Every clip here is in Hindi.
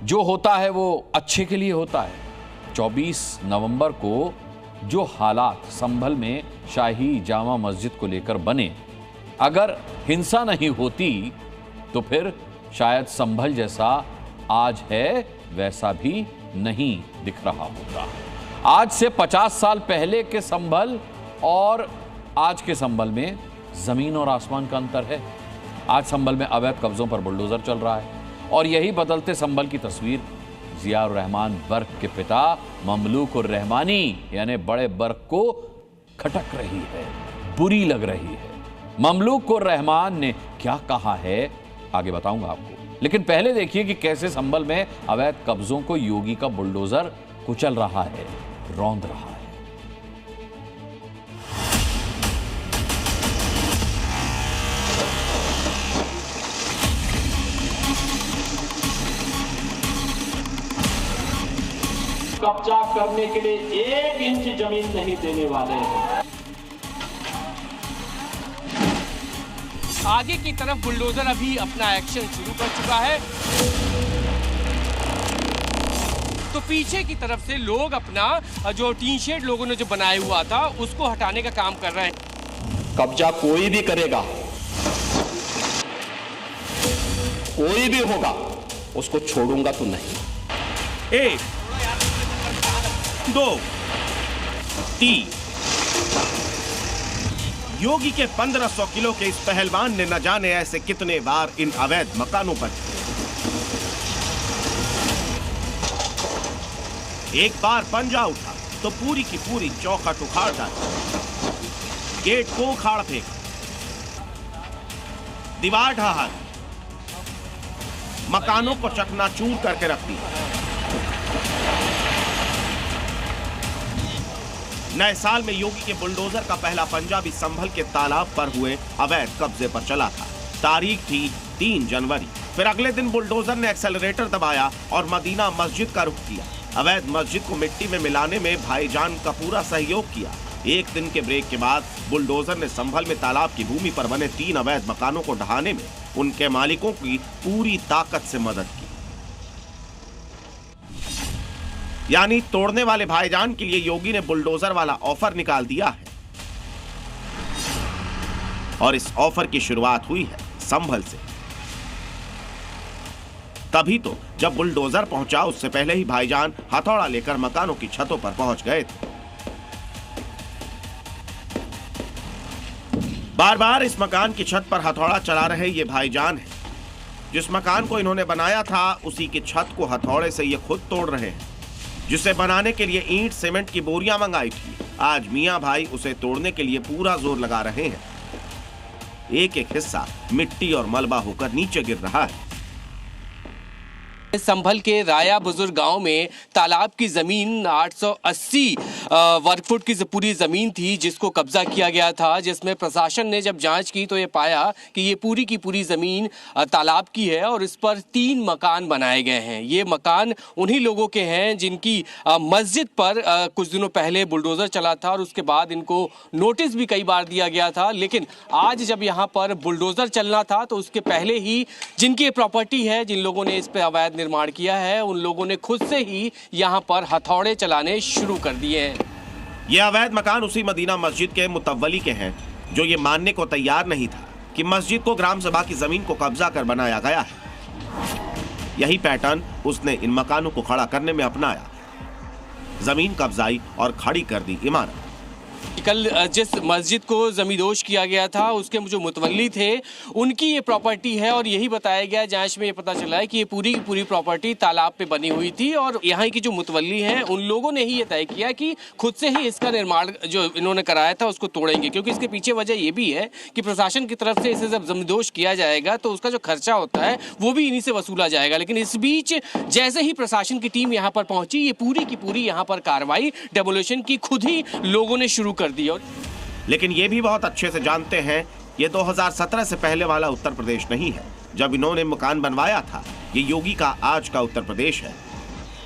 जो होता है वो अच्छे के लिए होता है। 24 नवंबर को जो हालात संभल में शाही जामा मस्जिद को लेकर बने, अगर हिंसा नहीं होती तो फिर शायद संभल जैसा आज है वैसा भी नहीं दिख रहा होता। आज से 50 साल पहले के संभल और आज के संभल में जमीन और आसमान का अंतर है। आज संभल में अवैध कब्जों पर बुलडोजर चल रहा है और यही बदलते संभल की तस्वीर जिया उर रहमान बर्क के पिता ममलूक उर रहमानी यानी बड़े बर्क को खटक रही है, बुरी लग रही है। ममलूक उर रहमान ने क्या कहा है आगे बताऊंगा आपको, लेकिन पहले देखिए कि कैसे संभल में अवैध कब्जों को योगी का बुलडोजर कुचल रहा है, रौंद रहा है। कब्जा करने के लिए 1 इंच जमीन नहीं देने वाले हैं। आगे की तरफ बुलडोजर अभी अपना एक्शन शुरू कर चुका है, तो पीछे की तरफ से लोग अपना जो टीन शेड लोगों ने जो बनाया हुआ था उसको हटाने का काम कर रहे हैं। कब्जा कोई भी करेगा, कोई भी होगा, उसको छोड़ूंगा तो नहीं। 1 2 3 योगी के 1500 किलो के इस पहलवान ने न जाने ऐसे कितने बार इन अवैध मकानों पर एक बार पंजा उठा तो पूरी की पूरी चौखट उखाड़ डाली, गेट को उखाड़ फेंका, दीवार ढहा, मकानों को चकनाचूर करके रख दिया। नए साल में योगी के बुलडोजर का पहला पंजा भी संभल के तालाब पर हुए अवैध कब्जे पर चला था। तारीख थी 3 जनवरी। फिर अगले दिन बुलडोजर ने एक्सेलरेटर दबाया और मदीना मस्जिद का रुख किया। अवैध मस्जिद को मिट्टी में मिलाने में भाईजान का पूरा सहयोग किया। एक दिन के ब्रेक के बाद बुलडोजर ने संभल में तालाब की भूमि पर बने 3 अवैध मकानों को ढहाने में उनके मालिकों की पूरी ताकत से मदद की। यानी तोड़ने वाले भाईजान के लिए योगी ने बुलडोजर वाला ऑफर निकाल दिया है और इस ऑफर की शुरुआत हुई है संभल से। तभी तो जब बुलडोजर पहुंचा उससे पहले ही भाईजान हथौड़ा लेकर मकानों की छतों पर पहुंच गए थे। बार बार इस मकान की छत पर हथौड़ा चला रहे ये भाईजान है। जिस मकान को इन्होंने बनाया था उसी की छत को हथौड़े से ये खुद तोड़ रहे हैं, जिसे बनाने के लिए ईंट सीमेंट की बोरियां मंगाई थी। आज मियां भाई उसे तोड़ने के लिए पूरा जोर लगा रहे हैं। एक एक हिस्सा मिट्टी और मलबा होकर नीचे गिर रहा है। संभल के राया बुजुर्ग गांव में तालाब की जमीन 880 वर्ग फुट की पूरी जमीन थी जिसको कब्जा किया गया था, जिसमें प्रशासन ने जब जांच की तो ये पाया कि ये पूरी की पूरी जमीन तालाब की है और इस पर 3 मकान बनाए गए हैं। ये मकान उन्हीं लोगों के हैं जिनकी मस्जिद पर कुछ दिनों पहले बुलडोजर चला था और उसके बाद इनको नोटिस भी कई बार दिया गया था। लेकिन आज जब यहाँ पर बुलडोजर चलना था तो उसके पहले ही जिनकी प्रॉपर्टी है, जिन लोगों ने इस पर अवैध निर्माण किया है, उन लोगों ने खुद से ही यहां पर हथौड़े चलाने शुरू कर दिए हैं। ये अवैध मकान उसी मदीना मस्जिद के मुतव्वली के हैं जो ये मानने को तैयार नहीं था कि मस्जिद को ग्राम सभा की जमीन को कब्जा कर बनाया गया है। यही पैटर्न उसने इन मकानों को खड़ा करने में अपनाया। जमीन कब्जाई और खड़ी कर दी इमारत। कल जिस मस्जिद को जमींदोज किया गया था उसके जो मुतवल्ली थे उनकी ये प्रॉपर्टी है और यही बताया गया, जांच में ये पता चला है कि ये पूरी की पूरी प्रॉपर्टी तालाब पे बनी हुई थी और यहाँ की जो मुतवल्ली हैं उन लोगों ने ही ये तय किया कि खुद से ही इसका निर्माण जो इन्होंने कराया था उसको तोड़ेंगे, क्योंकि इसके पीछे वजह ये भी है कि प्रशासन की तरफ से इसे जब जमींदोज किया जाएगा तो उसका जो खर्चा होता है वो भी इन्हीं से वसूला जाएगा। लेकिन इस बीच जैसे ही प्रशासन की टीम यहाँ पर पहुंची, ये पूरी की पूरी यहाँ पर कार्रवाई डेमोलिशन की खुद ही लोगों ने शुरू कर दी। लेकिन ये भी बहुत अच्छे से जानते हैं ये 2017 से पहले वाला उत्तर प्रदेश नहीं है जब इन्होंने मकान बनवाया था। ये योगी का आज का उत्तर प्रदेश है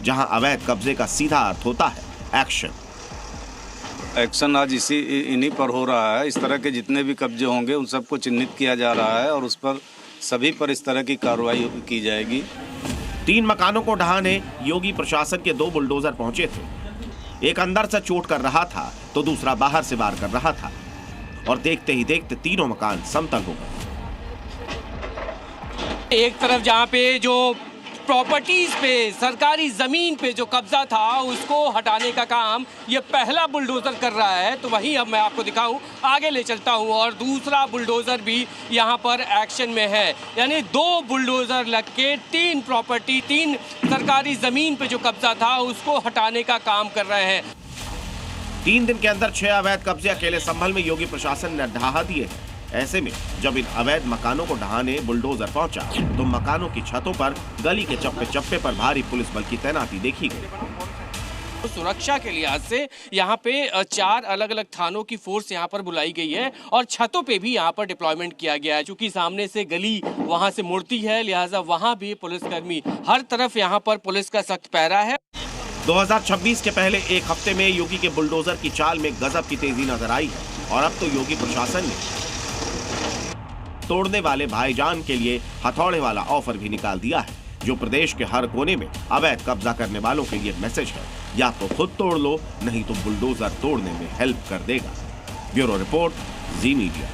जहां अवैध कब्जे का सीधा अर्थ होता है एक्शन। आज इन्हीं पर हो रहा है। इस तरह के जितने भी कब्जे होंगे उन सबको चिन्हित किया जा रहा है और उस पर सभी पर इस तरह की कार्रवाई की जाएगी। 3 मकानों को ढहाने योगी प्रशासन के 2 बुलडोजर पहुंचे थे। एक अंदर से चोट कर रहा था तो दूसरा बाहर से वार कर रहा था और देखते ही देखते तीनों मकान समतल हो गए। एक तरफ जहां पे जो प्रॉपर्टीज पे, सरकारी जमीन पे जो कब्जा था उसको हटाने का काम ये पहला बुलडोजर कर रहा है, तो वहीं अब मैं आपको दिखाऊं, आगे ले चलता हूं और दूसरा बुलडोजर भी यहां पर एक्शन में है। यानी 2 बुलडोजर लग के 3 प्रॉपर्टी, 3 सरकारी जमीन पे जो कब्जा था उसको हटाने का काम कर रहे हैं। 3 दिन के अंदर 6 अवैध कब्जे अकेले संभल में योगी प्रशासन ने ढहा दिए। ऐसे में जब इन अवैध मकानों को ढहाने बुलडोजर पहुंचा तो मकानों की छतों पर, गली के चप्पे चप्पे पर भारी पुलिस बल की तैनाती देखी गई। सुरक्षा के लिहाज से यहाँ पे 4 अलग अलग थानों की फोर्स यहाँ पर बुलाई गई है और छतों पे भी यहाँ पर डिप्लॉयमेंट किया गया है। चूंकि सामने से गली वहाँ से मुड़ती है, लिहाजा वहाँ भी पुलिसकर्मी, हर तरफ यहाँ पर पुलिस का सख्त पहरा है। 2026 के पहले एक हफ्ते में योगी के बुलडोजर की चाल में गजब की तेजी नजर आई है और अब तो योगी प्रशासन ने तोड़ने वाले भाईजान के लिए हथौड़े वाला ऑफर भी निकाल दिया है, जो प्रदेश के हर कोने में अवैध कब्जा करने वालों के लिए मैसेज है, या तो खुद तोड़ लो नहीं तो बुलडोजर तोड़ने में हेल्प कर देगा। ब्यूरो रिपोर्ट, जी मीडिया।